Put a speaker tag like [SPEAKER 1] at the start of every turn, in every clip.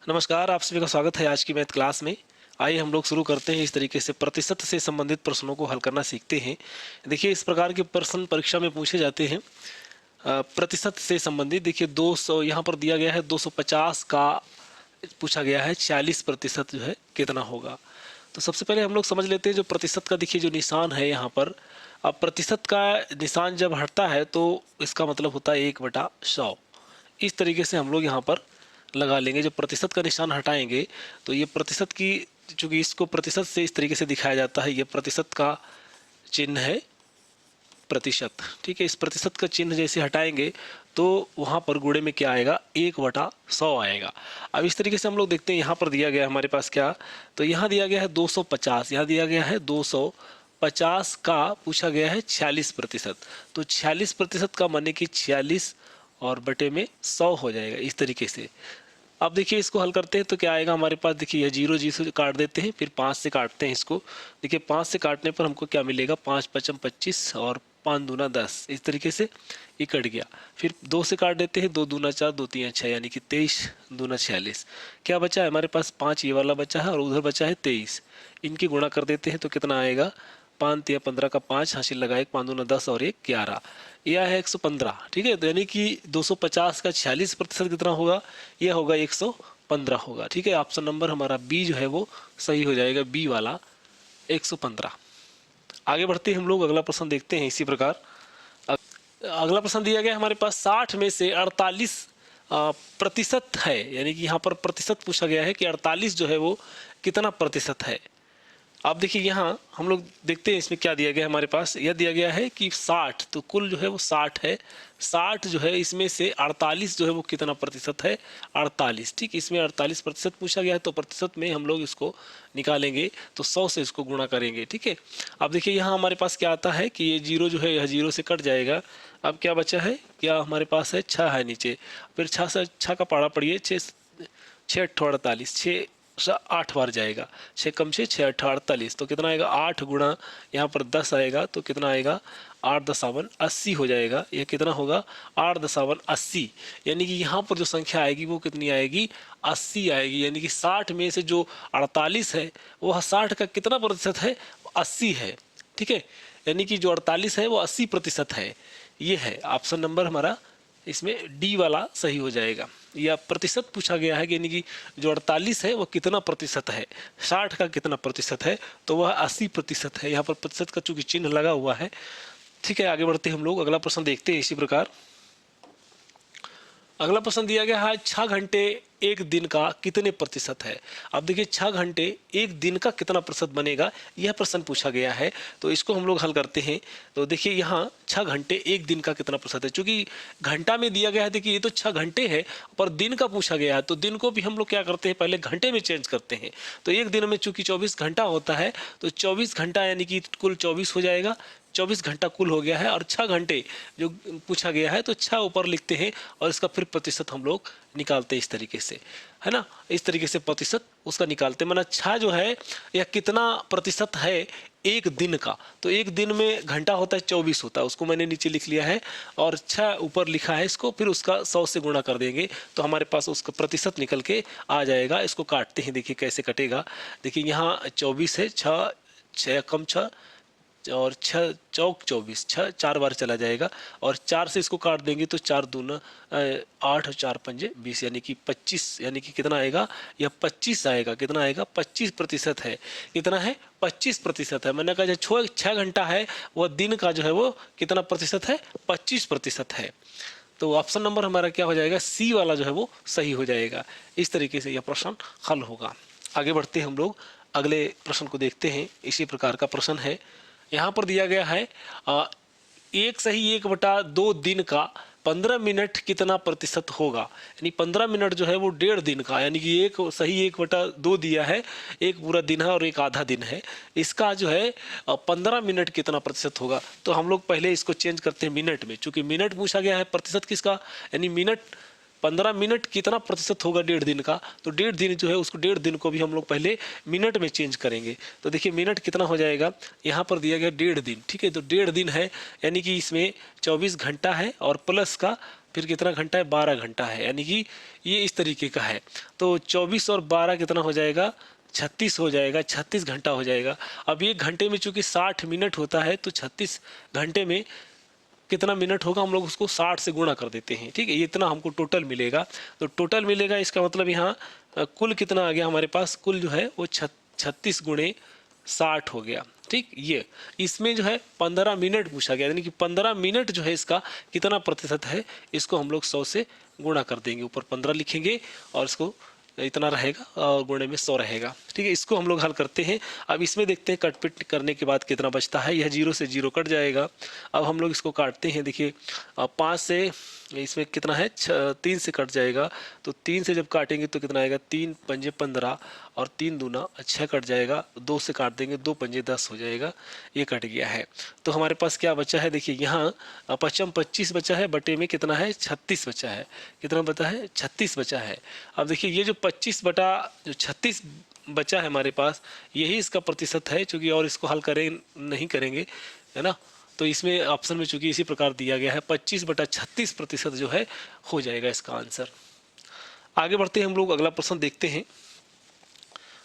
[SPEAKER 1] नमस्कार, आप सभी का स्वागत है आज की मैथ क्लास में। आइए हम लोग शुरू करते हैं। इस तरीके से प्रतिशत से संबंधित प्रश्नों को हल करना सीखते हैं। देखिए, इस प्रकार के प्रश्न परीक्षा में पूछे जाते हैं। प्रतिशत से संबंधित देखिए 200 यहाँ पर दिया गया है, 250 का पूछा गया है 40% जो है कितना होगा। तो सबसे पहले हम लोग समझ लेते हैं जो प्रतिशत का देखिए जो निशान है यहाँ पर। अब प्रतिशत का निशान जब हटता है तो इसका मतलब होता है 1/100। इस तरीके से हम लोग यहाँ पर लगा लेंगे। जब प्रतिशत का निशान हटाएंगे तो ये प्रतिशत की, चूंकि इसको प्रतिशत से इस तरीके से दिखाया जाता है, ये प्रतिशत का चिन्ह है प्रतिशत। ठीक है, इस प्रतिशत का चिन्ह जैसे हटाएंगे तो वहाँ पर गुणे में क्या आएगा, 1/100 आएगा। अब इस तरीके से हम लोग देखते हैं यहाँ पर दिया गया है हमारे पास क्या, तो यहाँ दिया गया है 250, यहाँ दिया गया है 250 का पूछा गया है 46%। तो 46% का माने कि 46 और बटे में 100 हो जाएगा इस तरीके से। अब देखिए इसको हल करते हैं तो क्या आएगा हमारे पास, देखिए यह 0 जी से काट देते हैं, फिर 5 से काटते हैं इसको। देखिए 5 से काटने पर हमको क्या मिलेगा, 5 पचम 25 और 5 दूना 10, इस तरीके से ये कट गया। फिर 2 से काट देते हैं, 2 दूना 4, 2 तीन 6, यानी कि 23 दूना 46। क्या बचा है हमारे पास, 5 ये वाला बचा है और उधर बचा है 23। इनकी गुणा कर देते हैं तो कितना आएगा, 5 या 15 का 5 हासिल लगाए, 5 दूना 10 और 1 11, यह है 115। ठीक है, तो यानी कि 250 का 46% कितना होगा, यह होगा 115 होगा। ठीक है, ऑप्शन नंबर हमारा बी जो है वो सही हो जाएगा, बी वाला 115। आगे बढ़ते हैं हम लोग, अगला प्रश्न देखते हैं इसी प्रकार। अगला प्रश्न दिया गया हमारे पास 60 में से 48 प्रतिशत है, यानी कि यहाँ पर प्रतिशत पूछा गया है कि 48 जो है वो कितना प्रतिशत है। अब देखिए यहाँ हम लोग देखते हैं इसमें क्या दिया गया है हमारे पास, यह दिया गया है कि 60, तो कुल जो है वो 60 है। 60 जो है इसमें से 48 जो है वो कितना प्रतिशत है, 48। ठीक, इसमें 48% पूछा गया है, तो प्रतिशत में हम लोग इसको निकालेंगे तो 100 से इसको गुणा करेंगे। ठीक है, अब देखिए यहाँ हमारे पास क्या आता है कि ये 0 जो है यह 0 से कट जाएगा। अब क्या बचा है, क्या हमारे पास है 6 है नीचे, फिर 6 से 6 का पाड़ा पड़िए, 6 6 8 48, 6 8 बार जाएगा, 6 कम 6 6 8 48, तो कितना आएगा 8 गुणा यहाँ पर 10 आएगा, तो कितना आएगा 8 दशावन 80 हो जाएगा। यह कितना होगा, 8 दशावन 80, यानी कि यहाँ पर जो संख्या आएगी वो कितनी आएगी, 80 आएगी। यानी कि 60 में से जो 48 है वह 60 का कितना प्रतिशत है, 80 है। ठीक है, यानी कि जो 48 है वो 80% है। ये है ऑप्शन नंबर हमारा, इसमें डी वाला सही हो जाएगा। या प्रतिशत पूछा गया है, यानी कि जो 48 है वो कितना प्रतिशत है, 60 का कितना प्रतिशत है, तो वह 80% है। यहाँ पर प्रतिशत का चूंकि चिन्ह लगा हुआ है। ठीक है, आगे बढ़ते हैं हम लोग, अगला प्रश्न देखते हैं इसी प्रकार। अगला प्रश्न दिया गया है 6 घंटे एक दिन का कितने प्रतिशत है। अब देखिए 6 घंटे एक दिन का कितना प्रतिशत बनेगा, यह प्रश्न पूछा गया है। तो इसको हम लोग हल करते हैं। तो देखिए यहाँ 6 घंटे एक दिन का कितना प्रतिशत है, चूंकि घंटा में दिया गया है, देखिए ये तो 6 घंटे है, पर दिन का पूछा गया है, तो दिन को भी हम लोग क्या करते हैं, पहले घंटे में चेंज करते हैं। तो एक दिन में चूंकि 24 घंटा होता है, तो 24 घंटा यानी कि कुल 24 हो जाएगा, 24 घंटा कुल हो गया है। और 6 घंटे जो पूछा गया है तो 6 ऊपर लिखते हैं और इसका फिर प्रतिशत हम लोग निकालते हैं इस तरीके से, है ना। इस तरीके से प्रतिशत उसका निकालते हैं, माना 6 जो है यह कितना प्रतिशत है एक दिन का। तो एक दिन में घंटा होता है 24 होता है, उसको मैंने नीचे लिख लिया है, और 6 ऊपर लिखा है इसको, फिर उसका 100 से गुणा कर देंगे तो हमारे पास उसका प्रतिशत निकल के आ जाएगा। इसको काटते हैं, देखिए कैसे कटेगा। देखिए यहाँ 24 है, 6 6 कम 6 और 6 चौक 24, 6 4 बार चला जाएगा, और 4 से इसको काट देंगे तो 4 दूना 8 और 4 पंजे 20, यानी कि 25, यानी कि कितना आएगा, यह 25 आएगा। कितना आएगा, 25% है। कितना है, 25% है। मैंने कहा 6 घंटा है, वह दिन का जो है वो कितना प्रतिशत है, 25% है। तो ऑप्शन नंबर हमारा क्या हो जाएगा, सी वाला जो है वो सही हो जाएगा। इस तरीके से यह प्रश्न हल होगा। आगे बढ़ते हैं हम लोग, अगले प्रश्न को देखते हैं। इसी प्रकार का प्रश्न है, यहाँ पर दिया गया है 1/2 दिन का 15 मिनट कितना प्रतिशत होगा। यानी 15 मिनट जो है वो 1.5 दिन का, यानी कि 1/2 दिया है, एक पूरा दिन है और एक आधा दिन है। इसका जो है 15 मिनट कितना प्रतिशत होगा। तो हम लोग पहले इसको चेंज करते हैं मिनट में, चूंकि मिनट पूछा गया है प्रतिशत किसका, यानी मिनट 15 मिनट कितना प्रतिशत होगा 1.5 दिन का। तो 1.5 दिन जो है उसको 1.5 दिन को भी हम लोग पहले मिनट में चेंज करेंगे। तो देखिए मिनट कितना हो जाएगा, यहाँ पर दिया गया 1.5 दिन। ठीक है, तो 1.5 दिन है, यानी कि इसमें 24 घंटा है और प्लस का फिर कितना घंटा है, 12 घंटा है, यानी कि ये इस तरीके का है। तो 24 और 12 कितना हो जाएगा, 36 हो जाएगा, 36 घंटा हो जाएगा। अब एक घंटे में चूंकि 60 मिनट होता है, तो 36 घंटे में कितना मिनट होगा, हम लोग उसको 60 से गुणा कर देते हैं, ठीक है। ये इतना हमको टोटल मिलेगा। तो टोटल मिलेगा, इसका मतलब यहाँ कुल कितना आ गया हमारे पास, कुल जो है वो 36 गुणे 60 हो गया, ठीक। ये इसमें जो है 15 मिनट पूछा गया, यानी कि 15 मिनट जो है इसका कितना प्रतिशत है, इसको हम लोग 100 से गुणा कर देंगे। ऊपर 15 लिखेंगे और इसको इतना रहेगा और गुणे में 100 रहेगा, ठीक है। इसको हम लोग हल करते हैं। अब इसमें देखते हैं कटपिट करने के बाद कितना बचता है। यह 0 से 0 कट जाएगा। अब हम लोग इसको काटते हैं। देखिए 5 से इसमें कितना है, 3 से कट जाएगा। तो 3 से जब काटेंगे तो कितना आएगा, 3 पंजे 15 और 3 दूना 6 कट जाएगा। 2 से काट देंगे, 2 पंजे 10 हो जाएगा। ये कट गया है। तो हमारे पास क्या बचा है, देखिए यहाँ पचम 25 बचा है, बटे में कितना है, 36 बचा है। कितना बचा है, 36 बचा है। अब देखिए ये जो 25 बटा जो 36 बचा है हमारे पास, यही इसका प्रतिशत है। चूंकि और इसको हल करें नहीं करेंगे, है ना। तो इसमें ऑप्शन में चूंकि इसी प्रकार दिया गया है, 25 बटा 36 प्रतिशत जो है हो जाएगा इसका आंसर। आगे बढ़ते हैं हम लोग, अगला प्रश्न देखते हैं।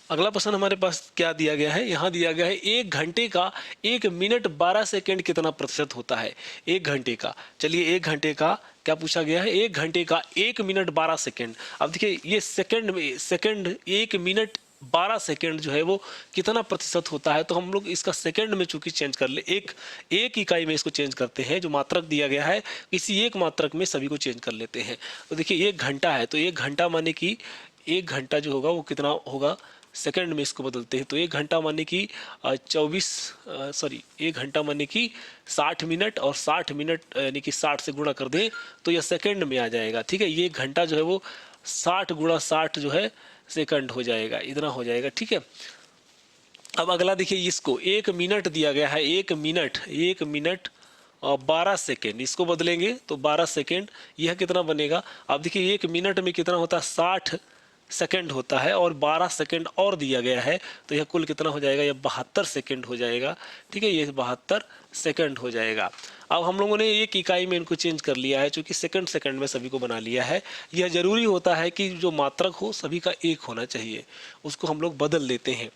[SPEAKER 1] अगला प्रश्न हमारे पास क्या दिया गया है, यहाँ दिया गया है 1 घंटे का 1 मिनट 12 सेकेंड कितना प्रतिशत होता है। 1 घंटे का, चलिए 1 घंटे का क्या पूछा गया है, 1 घंटे का 1 मिनट 12 सेकेंड। अब देखिए ये सेकेंड में, सेकेंड 1 मिनट 12 सेकेंड जो है वो कितना प्रतिशत होता है। तो हम लोग इसका सेकेंड में चूंकि चेंज कर ले, एक इकाई में इसको चेंज करते हैं। जो मात्रक दिया गया है किसी एक मात्रक में सभी को चेंज कर लेते हैं। तो देखिए 1 घंटा है, तो 1 घंटा माने कि 1 घंटा जो होगा वो कितना होगा, सेकंड में इसको बदलते हैं। तो 1 घंटा माने कि 1 घंटा माने कि 60 मिनट, और 60 मिनट यानी कि 60 से गुणा कर दें तो यह सेकंड में आ जाएगा, ठीक है। ये 1 घंटा जो है वो 60 गुणा 60 जो है सेकंड हो जाएगा, इतना हो जाएगा, ठीक है। अब अगला देखिए, इसको 1 मिनट दिया गया है, 1 मिनट और 12 सेकेंड, इसको बदलेंगे तो 12 सेकेंड, यह कितना बनेगा। अब देखिए 1 मिनट में कितना होता है, 60 सेकंड होता है, और 12 सेकंड और दिया गया है। तो यह कुल कितना हो जाएगा, यह 72 सेकंड हो जाएगा, ठीक है। ये 72 सेकंड हो जाएगा। अब हम लोगों ने एक इकाई में इनको चेंज कर लिया है, क्योंकि सेकंड में सभी को बना लिया है। यह जरूरी होता है कि जो मात्रक हो सभी का एक होना चाहिए, उसको हम लोग बदल लेते हैं।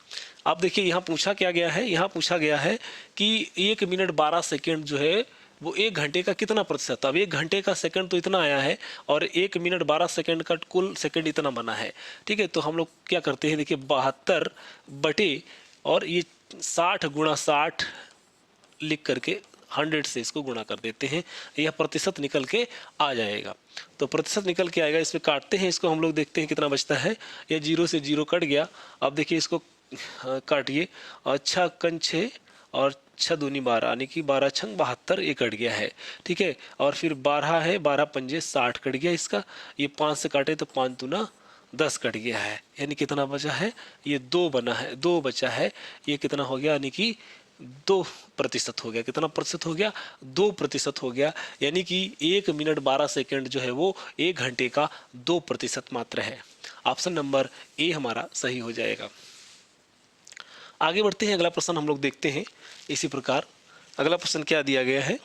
[SPEAKER 1] अब देखिए यहाँ पूछा क्या गया है, यहाँ पूछा गया है कि 1 मिनट 12 सेकेंड जो है वो 1 घंटे का कितना प्रतिशत। अब 1 घंटे का सेकंड तो इतना आया है, और 1 मिनट 12 सेकंड का कुल सेकंड इतना बना है, ठीक है। तो हम लोग क्या करते हैं, देखिए 72 बटे और ये 60 गुणा 60 लिख करके 100 से इसको गुणा कर देते हैं, यह प्रतिशत निकल के आ जाएगा। तो प्रतिशत निकल के आएगा, इसमें काटते हैं इसको, हम लोग देखते हैं कितना बचता है। यह 0 से 0 कट गया। अब देखिए इसको काटिए, अच्छा कन 6 और 6 दूनी 12, यानी कि 12 छंग 72, ये कट गया है, ठीक है। और फिर 12 है, 12 पंजे 60 कट गया इसका। ये 5 से काटे तो 5 दूना 10 कट गया है, यानी कितना बचा है, ये 2 बना है, 2 बचा है। ये कितना हो गया, यानी कि 2% हो गया। कितना प्रतिशत हो गया, 2% हो गया। यानी कि 1 मिनट 12 सेकेंड जो है वो 1 घंटे का 2% मात्र है। ऑप्शन नंबर ए हमारा सही हो जाएगा। आगे बढ़ते हैं, अगला प्रश्न हम लोग देखते हैं इसी प्रकार। अगला प्रश्न क्या दिया गया है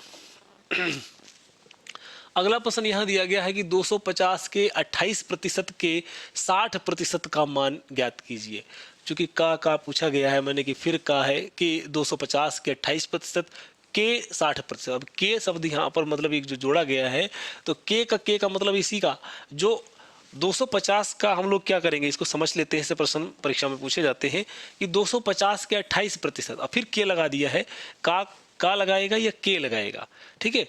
[SPEAKER 1] अगला प्रश्न यहाँ दिया गया है कि 250 के 28% के 60% का मान ज्ञात कीजिए। चूंकि का पूछा गया है, मैंने कि फिर का है कि 250 के 28% के 60%। अब के शब्द यहाँ पर मतलब एक जो जोड़ा गया है, तो के का मतलब इसी का जो 250 का हम लोग क्या करेंगे, इसको समझ लेते हैं। ऐसे प्रश्न परीक्षा में पूछे जाते हैं कि 250 के 28%, अब फिर के लगा दिया है, का लगाएगा या के लगाएगा, ठीक है।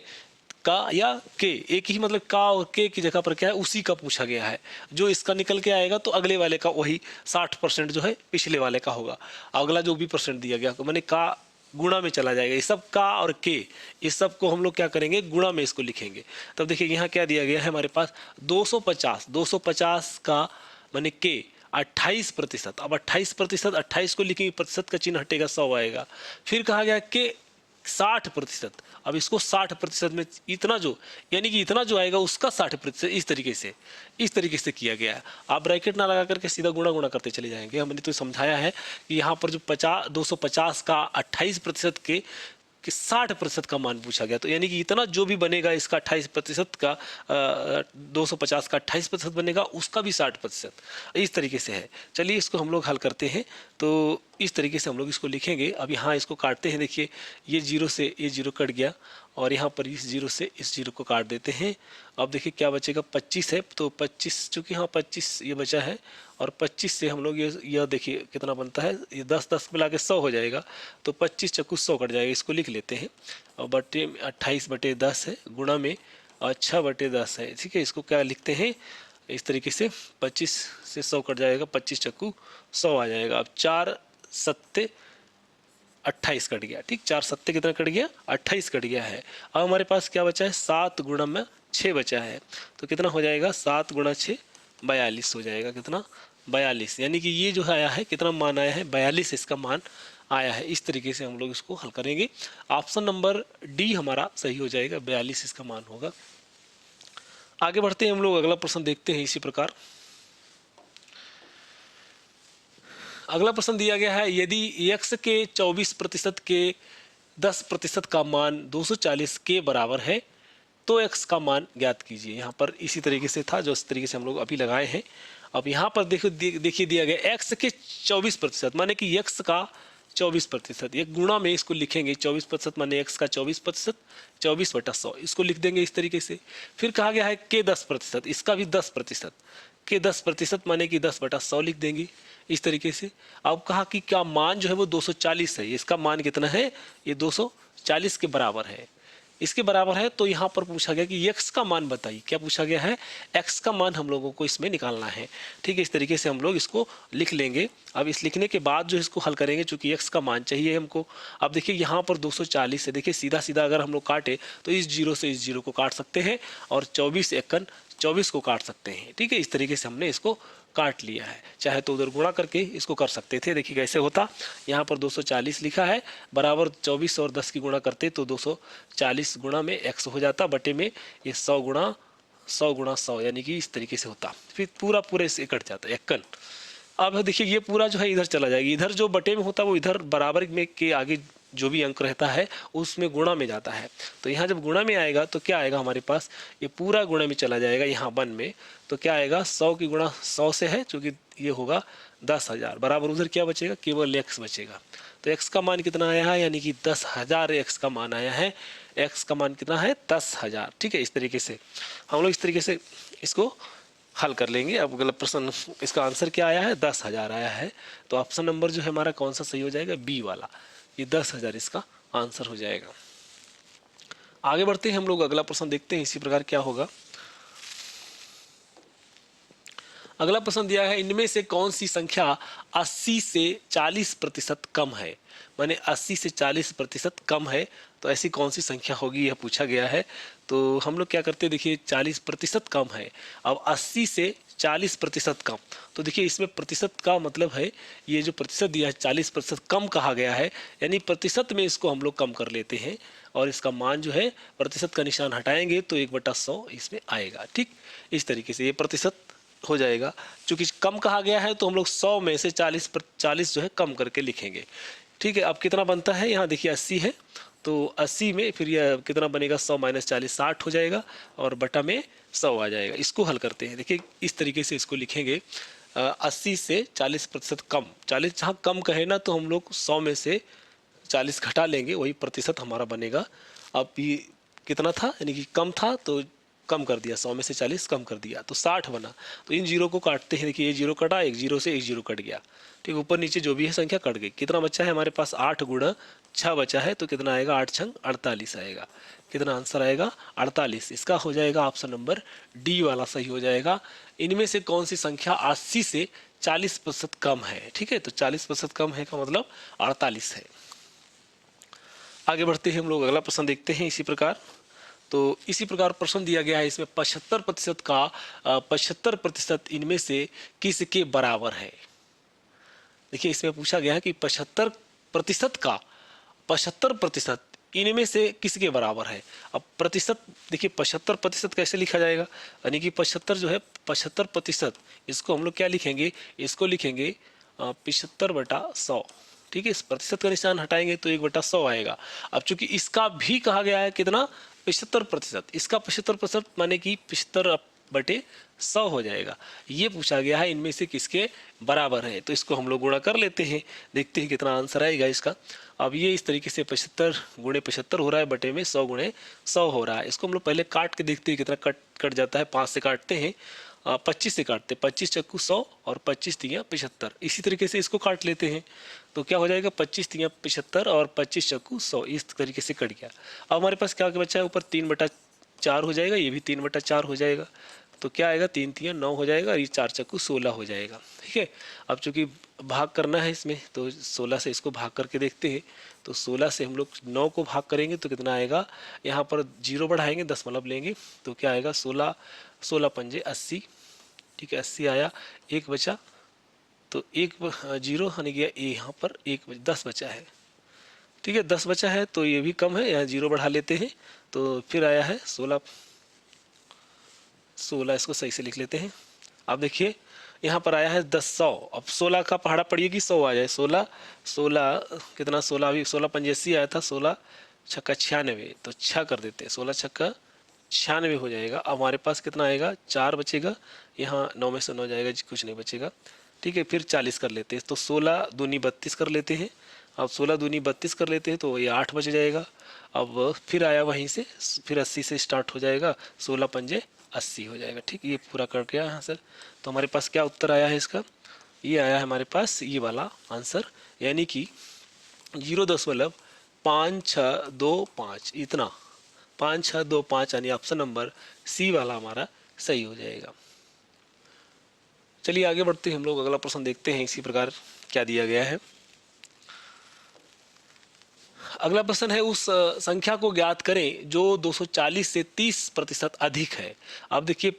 [SPEAKER 1] का या के, एक ही मतलब का और के की जगह पर क्या है, उसी का पूछा गया है। जो इसका निकल के आएगा तो अगले वाले का वही 60% जो है पिछले वाले का होगा। अगला जो भी परसेंट दिया गया मैंने का गुणा में चला जाएगा। ये सब का और के, इस सब को हम लोग क्या करेंगे, गुणा में इसको लिखेंगे। तब देखिए यहाँ क्या दिया गया है हमारे पास, 250 का माने के 28%। अब 28%, 28 को लिखेंगे, प्रतिशत का चिन्ह हटेगा, 100 आएगा। फिर कहा गया के 60%। अब इसको 60% में इतना जो, यानी कि इतना जो आएगा उसका 60%, इस तरीके से किया गया है। आप ब्रैकेट ना लगा करके सीधा गुणा करते चले जाएंगे। हमने तो समझाया है कि यहाँ पर जो 250 का 28% कि 60% का मान पूछा गया। तो यानी कि इतना जो भी बनेगा इसका 28% का 250 का 28% बनेगा, उसका भी 60%, इस तरीके से है। चलिए इसको हम लोग हल करते हैं। तो इस तरीके से हम लोग इसको लिखेंगे। अब यहाँ इसको काटते हैं। देखिए ये जीरो से ये जीरो कट गया और यहाँ पर इस जीरो से इस जीरो को काट देते हैं। अब देखिए क्या बचेगा, 25 है। तो 25 चूँकि हाँ 25 ये बचा है और 25 से हम लोग यह देखिए कितना बनता है, ये 10 मिला के 100 हो जाएगा। तो 25 चक्कू 100 कट जाएगा, इसको लिख लेते हैं। और बटे 28/10 है, गुणा में 6/10 है। ठीक है, इसको क्या लिखते हैं इस तरीके से, 25 से 100 कट जाएगा, 25 चक्कू 100 आ जाएगा। अब 4 सत्ते 28 कट गया। ठीक, 4 सत्ते कितना कट गया, 28 कट गया है। अब हमारे पास क्या बचा है, 7 गुणा में 6 बचा है। तो कितना हो जाएगा, 7 गुणा 6 42 हो जाएगा। कितना, 42। यानी कि ये जो आया है, कितना मान आया है, 42 इसका मान आया है। इस तरीके से हम लोग इसको हल करेंगे। ऑप्शन नंबर डी हमारा सही हो जाएगा, 42 इसका मान होगा। आगे बढ़ते हैं हम लोग, अगला प्रश्न देखते हैं इसी प्रकार। अगला प्रश्न दिया गया है, यदि x के 24% के 10% का मान 240 के बराबर है तो x का मान ज्ञात कीजिए। यहाँ पर इसी तरीके से था जो इस तरीके से हम लोग अभी लगाए हैं। अब यहाँ पर देखिए दिया गया x के 24%, माने कि x का 24%, एक गुणा में इसको लिखेंगे। 24% माने x का 24%, 24/100 इसको लिख देंगे इस तरीके से। फिर कहा गया है के 10%, इसका भी 10%, के 10% माने कि 10/100 लिख देंगे इस तरीके से। अब कहा कि क्या मान जो है वो 240 है, इसका मान कितना है, ये 240 के बराबर है, इसके बराबर है। तो यहाँ पर पूछा गया कि x का मान बताइए। क्या पूछा गया है, x का मान हम लोगों को इसमें निकालना है। ठीक है, इस तरीके से हम लोग इसको लिख लेंगे। अब इस लिखने के बाद जो इसको हल करेंगे, चूंकि x का मान चाहिए हमको। अब देखिए यहाँ पर 240 है, देखिए सीधा सीधा अगर हम लोग काटे तो इस जीरो से इस जीरो को काट सकते हैं और 24 एकन 24 को काट सकते हैं। ठीक है, इस तरीके से हमने इसको काट लिया है। चाहे तो उधर गुणा करके इसको कर सकते थे। देखिए कैसे होता, यहाँ पर 240 लिखा है, बराबर 24 और 10 की गुणा करते तो 240 गुणा में x हो जाता, बटे में ये 100 गुणा 100 यानी कि इस तरीके से होता। फिर पूरा से कट जाता एकन। अब देखिए ये पूरा जो है इधर चला जाएगा, इधर जो बटे में होता है वो इधर बराबर में के आगे जो भी अंक रहता है उसमें गुणा में जाता है। तो यहाँ जब गुणा में आएगा तो क्या आएगा हमारे पास, ये पूरा गुणा में चला जाएगा यहाँ 1 में। तो क्या आएगा, 100 की गुणा 100 से है, चूँकि ये होगा 10,000, बराबर उधर क्या बचेगा, केवल x बचेगा। तो x का मान कितना आया है, यानी कि 10,000 x का मान आया है। x का मान कितना है, 10,000। ठीक है, इस तरीके से हम लोग इस तरीके से इसको हल कर लेंगे। अब गलत प्रश्न, इसका आंसर क्या आया है, 10,000 आया है। तो ऑप्शन नंबर जो है हमारा कौन सा सही हो जाएगा, बी वाला, ये 10,000 इसका आंसर हो जाएगा। आगे बढ़ते हैं हम लोग, अगला प्रश्न देखते हैं इसी प्रकार क्या होगा। अगला प्रश्न दिया है, इनमें से कौन सी संख्या 80 से 40% कम है, माने 80 से 40% कम है, तो ऐसी कौन सी संख्या होगी, यह पूछा गया है। तो हम लोग क्या करते हैं, देखिए 40% कम है। अब 80 से 40% कम, तो देखिए इसमें प्रतिशत का मतलब है, ये जो प्रतिशत दिया है 40% कम कहा गया है, यानी प्रतिशत में इसको हम लोग कम कर लेते हैं और इसका मान जो है प्रतिशत का निशान हटाएंगे तो 1/100 इसमें आएगा। ठीक, इस तरीके से ये प्रतिशत हो जाएगा। चूंकि कम कहा गया है तो हम लोग 100 में से 40 जो है कम करके लिखेंगे। ठीक है, अब कितना बनता है, यहाँ देखिए 80 है, तो 80 में फिर यह कितना बनेगा, 100 - 40 60 हो जाएगा और बटा में 100 आ जाएगा। इसको हल करते हैं, देखिए इस तरीके से इसको लिखेंगे। 80 से 40% कम, 40 जहाँ कम कहे ना तो हम लोग 100 में से 40 घटा लेंगे, वही प्रतिशत हमारा बनेगा। अब ये कितना था, यानी कि कम था तो कम कर दिया, 100 में से 40 कम कर दिया तो 60 बना। तो इन जीरो को काटते हैं, देखिए ये जीरो कटा, एक जीरो से एक जीरो कट गया। ठीक, ऊपर नीचे जो भी है संख्या कट गई। कितना बचा है हमारे पास, 8 गुणा 6 बचा है, तो कितना आएगा, 8 छंग 48 आएगा। कितना आंसर आएगा, 48। इसका हो जाएगा ऑप्शन नंबर डी वाला सही हो जाएगा। इनमें से कौन सी संख्या 80 से 40% कम है। ठीक है, तो 40% कम है का मतलब 48 है। आगे बढ़ते हैं हम लोग, अगला प्रश्न देखते हैं इसी प्रकार। तो इसी प्रकार प्रश्न दिया गया है, इसमें 75% का 75% इनमें से किसके बराबर है। देखिए इसमें पूछा गया है कि 75% का 75% इनमें से किसके बराबर है। अब प्रतिशत देखिए 75% कैसे लिखा जाएगा, यानी कि 75 जो है 75%, इसको हम लोग क्या लिखेंगे, इसको लिखेंगे 75/100। ठीक है, इस प्रतिशत का निशान हटाएंगे तो 1/100 आएगा। अब चूंकि इसका भी कहा गया है कितना, 75%, इसका 75% माने कि 75/100 हो जाएगा। ये पूछा गया है इनमें से किसके बराबर है, तो इसको हम लोग गुणा कर लेते हैं, देखते हैं कितना आंसर आएगा इसका। अब ये इस तरीके से 75 गुणे 75 हो रहा है, बटे में 100 गुणे 100 हो रहा है। इसको हम लोग पहले काट के देखते हैं कितना कट जाता है। 5 से काटते हैं, 25 से काटते, 25 चक्कू 100 और 25 तियाँ 75। इसी तरीके से इसको काट लेते हैं तो क्या हो जाएगा, 25 तियाँ 75 और 25 चक्कू 100, इस तरीके से कट गया। अब हमारे पास क्या बचा है, ऊपर 3/4 हो जाएगा, ये भी 3/4 हो जाएगा। तो क्या आएगा, 3 तियाँ 9 हो जाएगा, और ये 4 चक्कू 16 हो जाएगा। ठीक है, अब चूंकि भाग करना है इसमें तो 16 से इसको भाग करके देखते हैं। तो 16 से हम लोग 9 को भाग करेंगे तो कितना आएगा, यहाँ पर 0 बढ़ाएंगे, दशमलव लेंगे तो क्या आएगा, 16 पंजे 80। ठीक है, 80 आया, 1 बचा, तो 1 0 यानी कि यहाँ पर 10 बचा है। ठीक है, 10 बचा है तो ये भी कम है, यहाँ 0 बढ़ा लेते हैं तो फिर आया है 16। इसको सही से लिख लेते हैं। अब देखिए यहाँ पर आया है 10 अब 16 का पहाड़ा पड़िए कि 100 आ जाए। 16 कितना, 16 अभी 16 पंजे 80 आया था, 16 छक्का 96, तो 6 कर देते हैं, 16 छक्का 96 हो जाएगा। अब हमारे पास कितना आएगा, 4 बचेगा, यहाँ 9 में से 9 जाएगा, कुछ नहीं बचेगा। ठीक है, फिर 40 कर लेते हैं, तो 16 दूनी 32 कर लेते हैं। अब 16 दूनी 32 कर लेते हैं तो ये 8 बच जाएगा। अब फिर आया वहीं से, फिर 80 से स्टार्ट हो जाएगा, 16 पंजे 80 हो जाएगा। ठीक, ये पूरा कर गया यहाँ सर। तो हमारे पास क्या उत्तर आया है इसका, ये आया है हमारे पास ये वाला आंसर, यानी कि 0.5625 इतना, 5625 यानी ऑप्शन नंबर सी वाला हमारा सही हो जाएगा। चलिए आगे बढ़ते हैं हम लोग, अगला प्रश्न देखते हैं इसी प्रकार क्या दिया गया है। अगला प्रश्न है, उस संख्या को ज्ञात करें जो 240 से 30% अधिक है। अब देखिए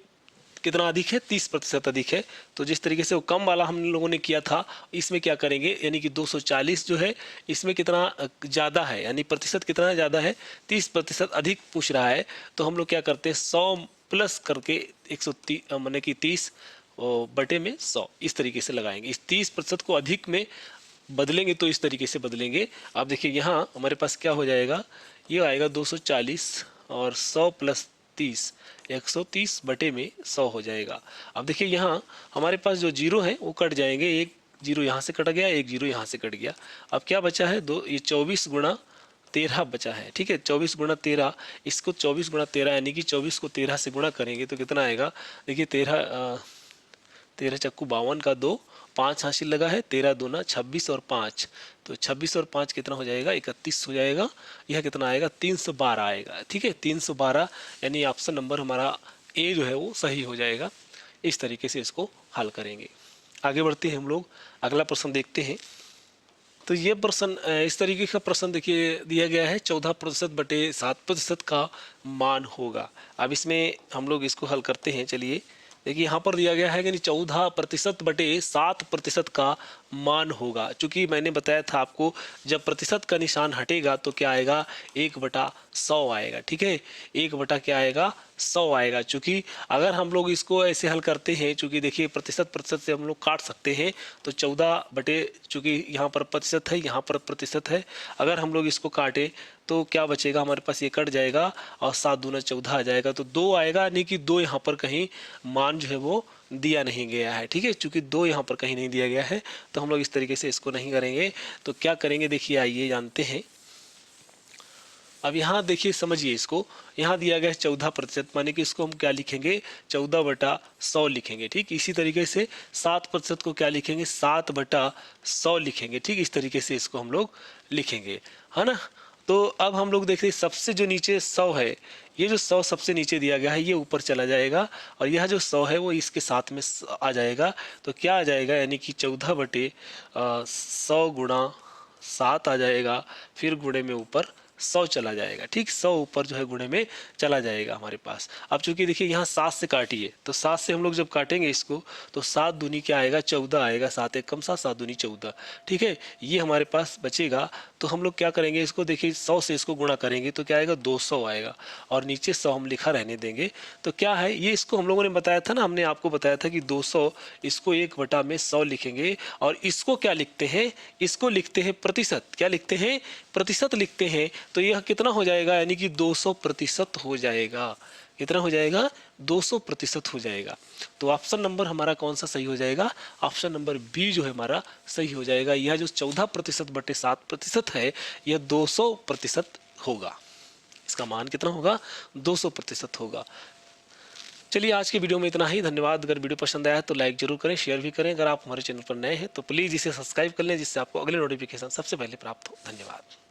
[SPEAKER 1] कितना अधिक है, 30% अधिक है। तो जिस तरीके से वो कम वाला हम लोगों ने किया था, इसमें क्या करेंगे, यानी कि 240 जो है इसमें कितना ज़्यादा है, यानी प्रतिशत कितना ज़्यादा है, 30% अधिक पूछ रहा है। तो हम लोग क्या करते हैं, 100 प्लस करके 130 माने कि 30 बटे में 100 इस तरीके से लगाएंगे। इस 30% को अधिक में बदलेंगे तो इस तरीके से बदलेंगे। आप देखिए यहाँ हमारे पास क्या हो जाएगा, ये आएगा 240 और 100 प्लस 30, 130 बटे में 100 हो जाएगा। अब देखिए यहाँ हमारे पास जो जीरो है वो कट जाएंगे, एक जीरो यहाँ से कट गया, एक जीरो यहाँ से कट गया। अब क्या बचा है, ये 24 गुणा 13 बचा है। ठीक है, 24 गुणा 13, इसको 24 गुणा 13 यानी कि 24 को 13 से गुणा करेंगे तो कितना आएगा, देखिए 13 चक्कू 52 का 2, 5 हासिल लगा है, 13 दूना 26 और 5, तो 26 और 5 कितना हो जाएगा, 31 हो जाएगा। यह कितना आएगा, 312 आएगा। ठीक है, 312 यानी ऑप्शन नंबर हमारा ए जो है वो सही हो जाएगा। इस तरीके से इसको हल करेंगे। आगे बढ़ते हैं हम लोग, अगला प्रश्न देखते हैं। तो ये प्रश्न, इस तरीके का प्रश्न देखिए दिया गया है, 14% बटे 7% का मान होगा। अब इसमें हम लोग इसको हल करते हैं। चलिए देखिए यहाँ पर दिया गया है कि 14% बटे 7% का मान होगा। चूंकि मैंने बताया था आपको, जब प्रतिशत का निशान हटेगा तो क्या आएगा, 1/100 आएगा। ठीक है, 1 क्या आएगा, 100 आएगा। चूंकि अगर हम लोग इसको ऐसे हल करते हैं, चूंकि देखिए प्रतिशत से हम लोग काट सकते हैं, तो 14 बटे, चूंकि यहाँ पर प्रतिशत है, यहाँ पर प्रतिशत है, अगर हम लोग इसको काटे तो क्या बचेगा, हमारे पास ये कट जाएगा और 7 दूना 14 आ जाएगा, तो 2 आएगा, यानी कि 2 यहाँ पर कहीं मान जो है वो दिया नहीं गया है। ठीक है, चूंकि 2 यहाँ पर कहीं नहीं दिया गया है तो हम लोग इस तरीके से इसको नहीं करेंगे। तो क्या करेंगे, देखिए आइए जानते हैं। अब यहाँ देखिए समझिए इसको, यहाँ दिया गया है 14%, माने कि इसको हम क्या लिखेंगे, 14/100 लिखेंगे। ठीक, इसी तरीके से 7% को क्या लिखेंगे, 7/100 लिखेंगे। ठीक, इस तरीके से इसको हम लोग लिखेंगे, है ना। तो अब हम लोग देखते हैं, सबसे जो नीचे 100 है, ये जो 100 सबसे नीचे दिया गया है ये ऊपर चला जाएगा, और यह जो 100 है वो इसके साथ में आ जाएगा। तो क्या आ जाएगा, यानी कि 14/100 गुणा 7 आ जाएगा, फिर गुणे में ऊपर 100 चला जाएगा। ठीक, 100 ऊपर जो है गुणे में चला जाएगा हमारे पास। अब चूंकि देखिए यहाँ 7 से काटिए, तो 7 से हम लोग जब काटेंगे इसको तो 7 दूनी क्या आएगा, 14 आएगा। 7 एक कम 7, 7 दूनी 14। ठीक है, ये हमारे पास बचेगा। तो हम लोग क्या करेंगे, इसको देखिए 100 से इसको गुणा करेंगे तो क्या आएगा, 200 आएगा, और नीचे 100 हम लिखा रहने देंगे। तो क्या है ये, इसको हम लोगों ने बताया था ना, हमने आपको बताया था कि 200 इसको 1/100 लिखेंगे, और इसको क्या लिखते हैं, इसको लिखते हैं प्रतिशत। क्या लिखते हैं, प्रतिशत लिखते हैं। तो यह कितना हो जाएगा, यानी कि 200% हो जाएगा। कितना हो जाएगा, 200% हो जाएगा। तो ऑप्शन नंबर हमारा कौन सा सही हो जाएगा, ऑप्शन नंबर बी जो है हमारा सही हो जाएगा। यह जो 14%/7% है, यह 200% होगा। इसका मान कितना होगा, 200% होगा। चलिए आज की वीडियो में इतना ही। धन्यवाद। अगर वीडियो पसंद आया तो लाइक जरूर करें, शेयर भी करें। अगर आप हमारे चैनल पर नए हैं तो प्लीज़ इसे सब्सक्राइब कर लें, जिससे आपको अगले नोटिफिकेशन सबसे पहले प्राप्त हो। धन्यवाद।